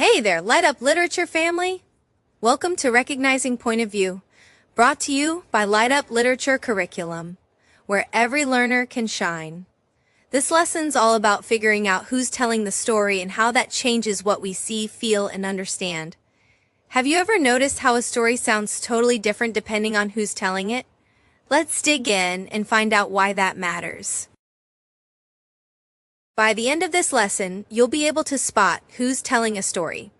Hey there, Light Up Literature family! Welcome to Recognizing Point of View, brought to you by Light Up Literature Curriculum, where every learner can shine. This lesson's all about figuring out who's telling the story and how that changes what we see, feel, and understand. Have you ever noticed how a story sounds totally different depending on who's telling it? Let's dig in and find out why that matters. By the end of this lesson, you'll be able to spot who's telling a story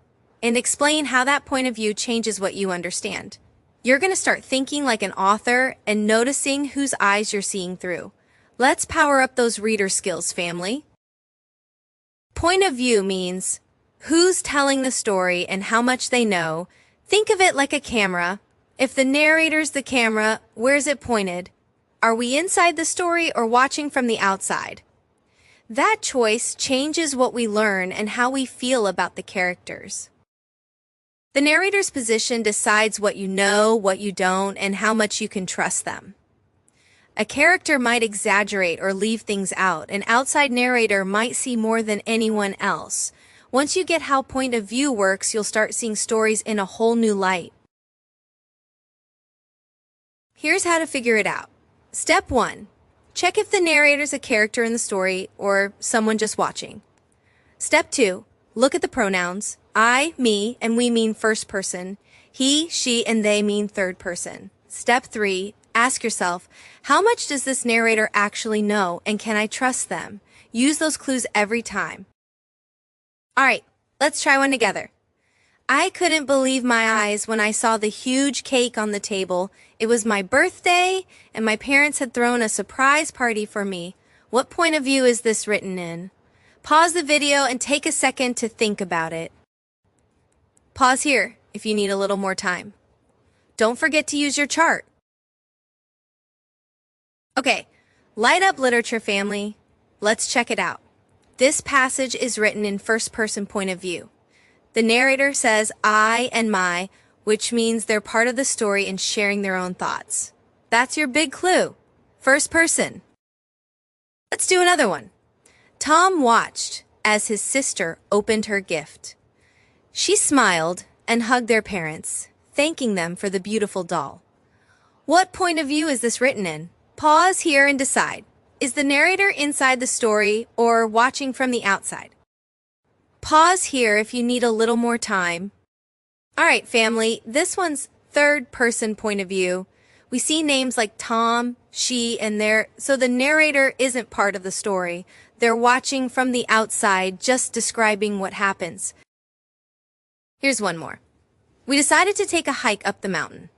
and explain how that point of view changes what you understand. You're going to start thinking like an author and noticing whose eyes you're seeing through. Let's power up those reader skills, family. Point of view means who's telling the story and how much they know. Think of it like a camera. If the narrator's the camera, where's it pointed? Are we inside the story or watching from the outside? That choice changes what we learn and how we feel about the characters. The narrator's position decides what you know, what you don't, and how much you can trust them. A character might exaggerate or leave things out. An outside narrator might see more than anyone else. Once you get how point of view works, you'll start seeing stories in a whole new light. Here's how to figure it out. Step 1. Check if the narrator's a character in the story or someone just watching. Step 2. Look at the pronouns. I, me, and we mean first person. He, she, and they mean third person. Step 3. Ask yourself, how much does this narrator actually know and can I trust them? Use those clues every time. Alright, let's try one together. I couldn't believe my eyes when I saw the huge cake on the table. It was my birthday, and my parents had thrown a surprise party for me. What point of view is this written in? Pause the video and take a second to think about it. Pause here if you need a little more time. Don't forget to use your chart. Okay, Light Up Literature family. Let's check it out. This passage is written in first-person point of view. The narrator says I and my, which means they're part of the story and sharing their own thoughts. That's your big clue. First person. Let's do another one. Tom watched as his sister opened her gift. She smiled and hugged their parents, thanking them for the beautiful doll. What point of view is this written in? Pause here and decide. Is the narrator inside the story or watching from the outside? Pause here if you need a little more time. Alright, family, this one's third-person point of view. We see names like Tom, she, and their, so the narrator isn't part of the story. They're watching from the outside, just describing what happens. Here's one more. We decided to take a hike up the mountain.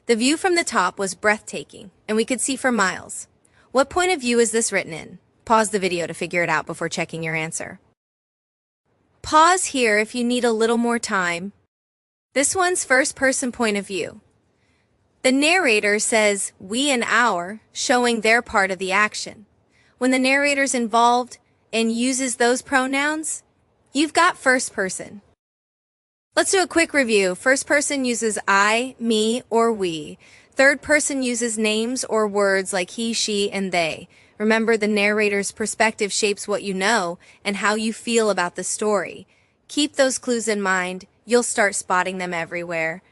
The view from the top was breathtaking, and we could see for miles. What point of view is this written in? Pause the video to figure it out before checking your answer. Pause here if you need a little more time. This one's first-person point of view. The narrator says we and our, showing their part of the action. When the narrator's involved and uses those pronouns, you've got first person. Let's do a quick review. First person uses I, me, or we. Third person uses names or words like he, she, and they. Remember, the narrator's perspective shapes what you know and how you feel about the story. Keep those clues in mind. You'll start spotting them everywhere.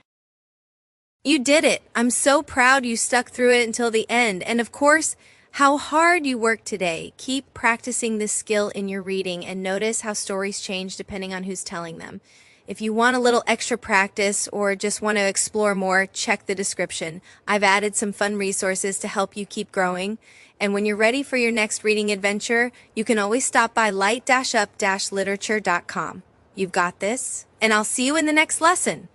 You did it. I'm so proud you stuck through it until the end. And of course, how hard you worked today. Keep practicing this skill in your reading and notice how stories change depending on who's telling them. If you want a little extra practice or just want to explore more, check the description. I've added some fun resources to help you keep growing. And when you're ready for your next reading adventure, you can always stop by light-up-literature.com. You've got this, and I'll see you in the next lesson.